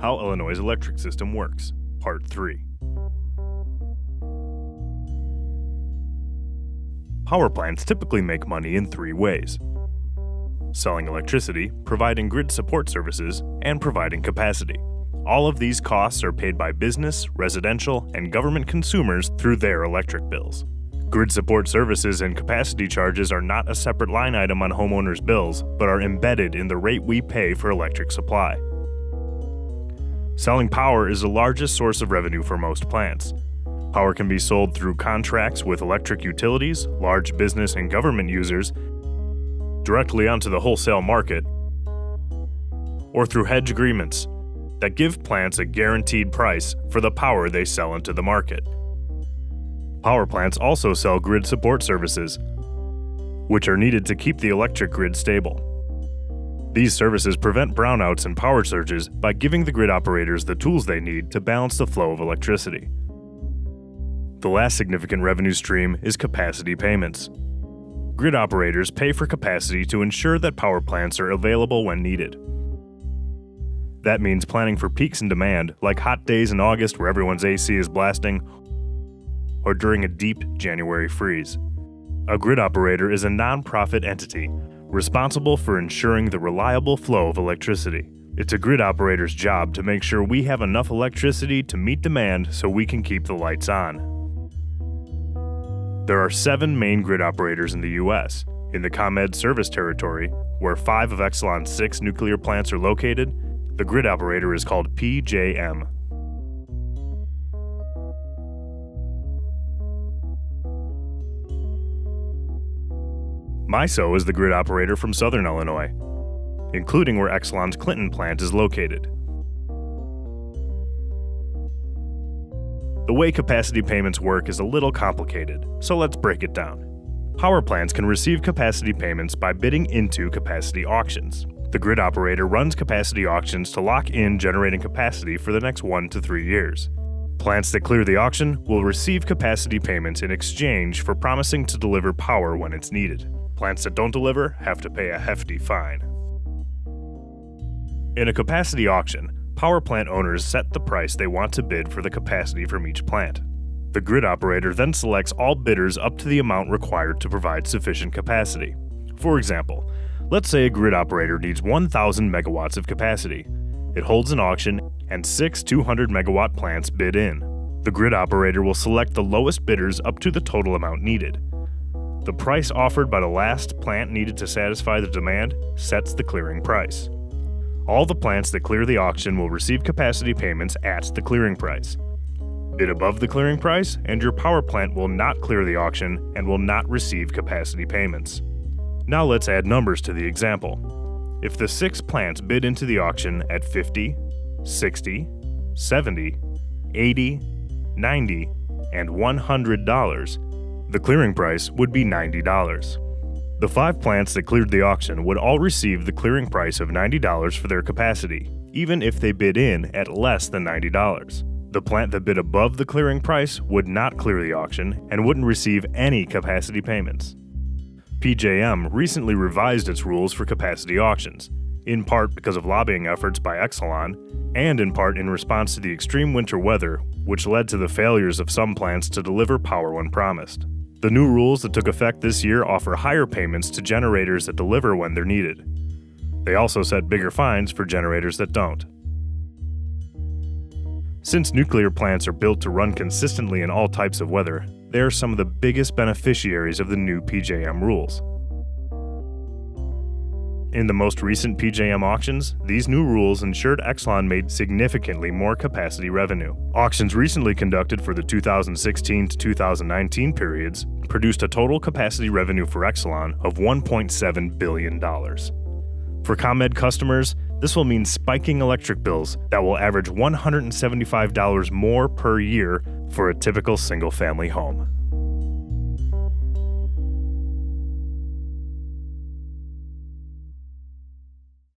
How Illinois' electric system works, Part 3. Power plants typically make money in three ways: selling electricity, providing grid support services, and providing capacity. All of these costs are paid by business, residential, and government consumers through their electric bills. Grid support services and capacity charges are not a separate line item on homeowners' bills, but are embedded in the rate we pay for electric supply. Selling power is the largest source of revenue for most plants. Power can be sold through contracts with electric utilities, large business and government users, directly onto the wholesale market, or through hedge agreements that give plants a guaranteed price for the power they sell into the market. Power plants also sell grid support services, which are needed to keep the electric grid stable. These services prevent brownouts and power surges by giving the grid operators the tools they need to balance the flow of electricity. The last significant revenue stream is capacity payments. Grid operators pay for capacity to ensure that power plants are available when needed. That means planning for peaks in demand, like hot days in August where everyone's AC is blasting, or during a deep January freeze. A grid operator is a non-profit entity responsible for ensuring the reliable flow of electricity. It's a grid operator's job to make sure we have enough electricity to meet demand so we can keep the lights on. There are 7 main grid operators in the U.S. In the ComEd service territory, where 5 of Exelon's 6 nuclear plants are located, the grid operator is called PJM. MISO is the grid operator from Southern Illinois, including where Exelon's Clinton plant is located. The way capacity payments work is a little complicated, so let's break it down. Power plants can receive capacity payments by bidding into capacity auctions. The grid operator runs capacity auctions to lock in generating capacity for the next 1 to 3 years. Plants that clear the auction will receive capacity payments in exchange for promising to deliver power when it's needed. Plants that don't deliver have to pay a hefty fine. In a capacity auction, power plant owners set the price they want to bid for the capacity from each plant. The grid operator then selects all bidders up to the amount required to provide sufficient capacity. For example, let's say a grid operator needs 1,000 megawatts of capacity. It holds an auction and 6 200-megawatt plants bid in. The grid operator will select the lowest bidders up to the total amount needed. The price offered by the last plant needed to satisfy the demand sets the clearing price. All the plants that clear the auction will receive capacity payments at the clearing price. Bid above the clearing price, and your power plant will not clear the auction and will not receive capacity payments. Now let's add numbers to the example. If the 6 plants bid into the auction at $50, $60, $70, $80, $90, and $100, the clearing price would be $90. The 5 plants that cleared the auction would all receive the clearing price of $90 for their capacity, even if they bid in at less than $90. The plant that bid above the clearing price would not clear the auction and wouldn't receive any capacity payments. PJM recently revised its rules for capacity auctions, in part because of lobbying efforts by Exelon, and in part in response to the extreme winter weather, which led to the failures of some plants to deliver power when promised. The new rules that took effect this year offer higher payments to generators that deliver when they're needed. They also set bigger fines for generators that don't. Since nuclear plants are built to run consistently in all types of weather, they are some of the biggest beneficiaries of the new PJM rules. In the most recent PJM auctions, these new rules ensured Exelon made significantly more capacity revenue. Auctions recently conducted for the 2016 to 2019 periods produced a total capacity revenue for Exelon of $1.7 billion. For ComEd customers, this will mean spiking electric bills that will average $175 more per year for a typical single-family home.